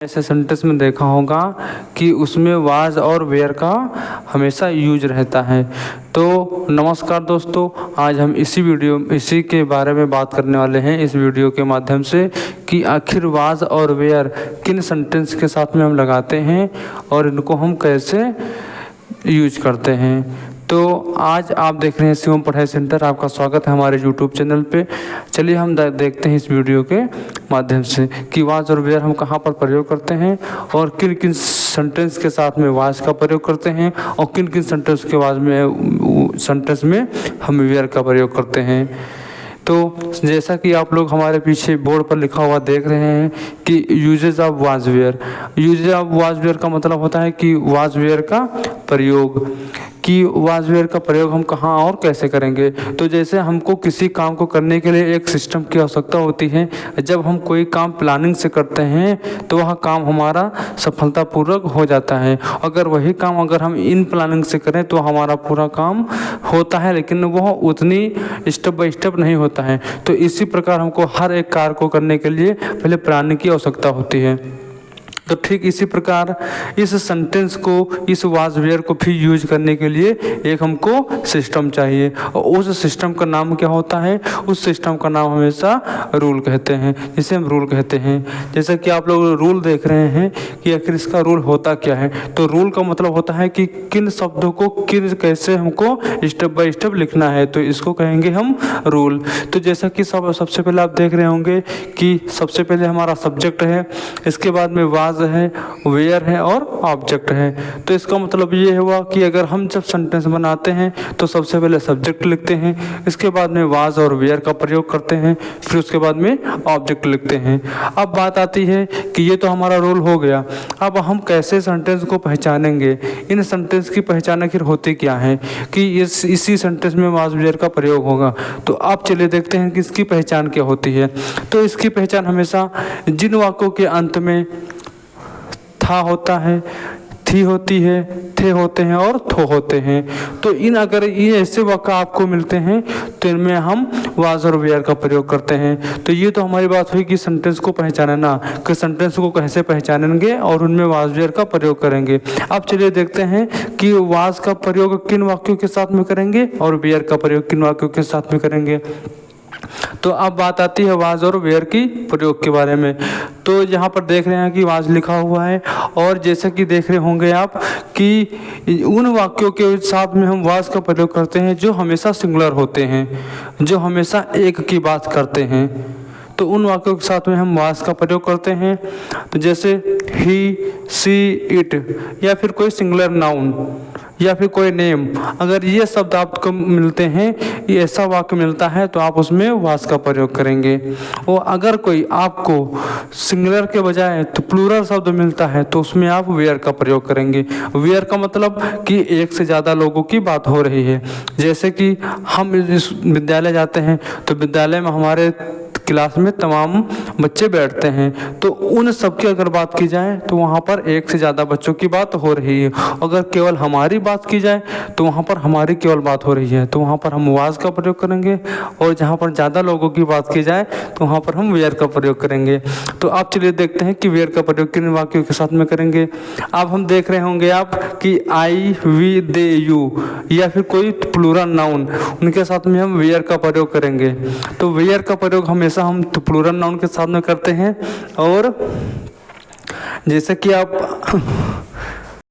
ऐसे सेंटेंस में देखा होगा कि उसमें वाज और वेयर का हमेशा यूज रहता है। तो नमस्कार दोस्तों, आज हम इसी के बारे में बात करने वाले हैं इस वीडियो के माध्यम से कि आखिर वाज और वेयर किन सेंटेंस के साथ में हम लगाते हैं और इनको हम कैसे यूज करते हैं। तो आज आप देख रहे हैं शिवम पढ़ाई सेंटर। आपका स्वागत है हमारे यूट्यूब चैनल पे। चलिए हम देखते हैं इस वीडियो के माध्यम से कि वाज और वेयर हम कहाँ पर प्रयोग करते हैं और किन किन सेंटेंस के साथ में वाज का प्रयोग करते हैं और किन किन सेंटेंस में हम वेयर का प्रयोग करते हैं। तो जैसा कि आप लोग हमारे पीछे बोर्ड पर लिखा हुआ देख रहे हैं कि uses of was were. Uses of was were का मतलब होता है कि वाज वेयर का प्रयोग, कि वाज वेयर का प्रयोग हम कहाँ और कैसे करेंगे। तो जैसे हमको किसी काम को करने के लिए एक सिस्टम की आवश्यकता होती है। जब हम कोई काम प्लानिंग से करते हैं तो वह काम हमारा सफलतापूर्वक हो जाता है। अगर वही काम अगर हम इन प्लानिंग से करें तो हमारा पूरा काम होता है, लेकिन वह उतनी स्टेप बाय स्टेप नहीं होता है। तो इसी प्रकार हमको हर एक कार्य को करने के लिए पहले प्लानिंग की आवश्यकता होती है। तो ठीक इसी प्रकार इस सेंटेंस को, इस वाज वेयर को भी यूज करने के लिए एक हमको सिस्टम चाहिए और उस सिस्टम का नाम क्या होता है? उस सिस्टम का नाम हमेशा रूल कहते हैं, जिसे हम रूल कहते हैं। जैसे कि आप लोग रूल देख रहे हैं कि आखिर इसका रूल होता क्या है। तो रूल का मतलब होता है कि किन शब्दों को कैसे हमको स्टेप बाय स्टेप लिखना है, तो इसको कहेंगे हम रूल। तो जैसा कि सबसे पहले आप देख रहे होंगे कि सबसे पहले हमारा सब्जेक्ट है, इसके बाद में वाज है, वेयर है और ऑब्जेक्ट है। तो इसका मतलब ये हुआ कि अगर हम जब सेंटेंस बनाते हैं तो सबसे पहले सब्जेक्ट लिखते हैं, इसके बाद में वाज और वेयर का प्रयोग करते हैं, फिर उसके बाद में ऑब्जेक्ट लिखते हैं। अब बात आती है कि ये तो हमारा रोल हो गया। अब हम कैसे सेंटेंस को पहचानेंगे, इन सेंटेंस की पहचान आखिर होती क्या है कि इसी सेंटेंस में वाज वेयर का प्रयोग होगा। तो आप चलिए देखते हैं कि इसकी पहचान क्या होती है। तो इसकी पहचान हमेशा जिन वाक्यों के अंत में था होता है, थी होती है, थे होते हैं और थो होते हैं, तो अगर ये ऐसे वाक्य आपको मिलते हैं तो इनमें हम वाज और वेयर का प्रयोग करते हैं। तो ये तो हमारी बात हुई कि सेंटेंस को पहचानना, कि सेंटेंस को कैसे पहचानेंगे और उनमें वाज वेयर का प्रयोग करेंगे। अब चलिए देखते हैं कि वाज का प्रयोग किन वाक्यों के साथ में करेंगे और वेयर का प्रयोग किन वाक्यों के साथ में करेंगे। तो अब बात आती है वाज और वेयर की प्रयोग के बारे में। तो यहाँ पर देख रहे हैं कि वाज लिखा हुआ है और जैसे कि देख रहे होंगे आप कि उन वाक्यों के साथ में हम वाज का प्रयोग करते हैं जो हमेशा सिंगुलर होते हैं, जो हमेशा एक की बात करते हैं। तो उन वाक्यों के साथ में हम वाज का प्रयोग करते हैं। तो जैसे ही, सी, इट, या फिर कोई सिंगुलर नाउन या फिर कोई नेम, अगर ये शब्द आपको मिलते हैं, ये ऐसा वाक्य मिलता है तो आप उसमें वाज का प्रयोग करेंगे। और अगर कोई आपको सिंगुलर के बजाय तो प्लूरल शब्द मिलता है तो उसमें आप वेयर का प्रयोग करेंगे। वेयर का मतलब कि एक से ज़्यादा लोगों की बात हो रही है। जैसे कि हम इस विद्यालय जाते हैं तो विद्यालय में हमारे क्लास में तमाम बच्चे बैठते हैं, तो उन सब की अगर बात की जाए तो वहाँ पर एक से ज़्यादा बच्चों की बात हो रही है। अगर केवल हमारी बात की जाए तो वहाँ पर हमारी केवल बात हो रही है, तो वहाँ पर हम वाज का प्रयोग करेंगे। और जहाँ पर ज़्यादा लोगों की बात की जाए तो वहाँ पर हम वेयर का प्रयोग करेंगे। तो आप चलिए देखते हैं कि वेयर का प्रयोग किन वाक्यों के साथ में करेंगे। अब हम देख रहे होंगे आप कि आई, वी, दे, यू या फिर कोई प्लूरल नाउन, उनके साथ में हम वेयर का प्रयोग करेंगे। तो वेयर का प्रयोग हमेशा हम प्लूरल नाउन के साथ में करते हैं। और जैसे कि आप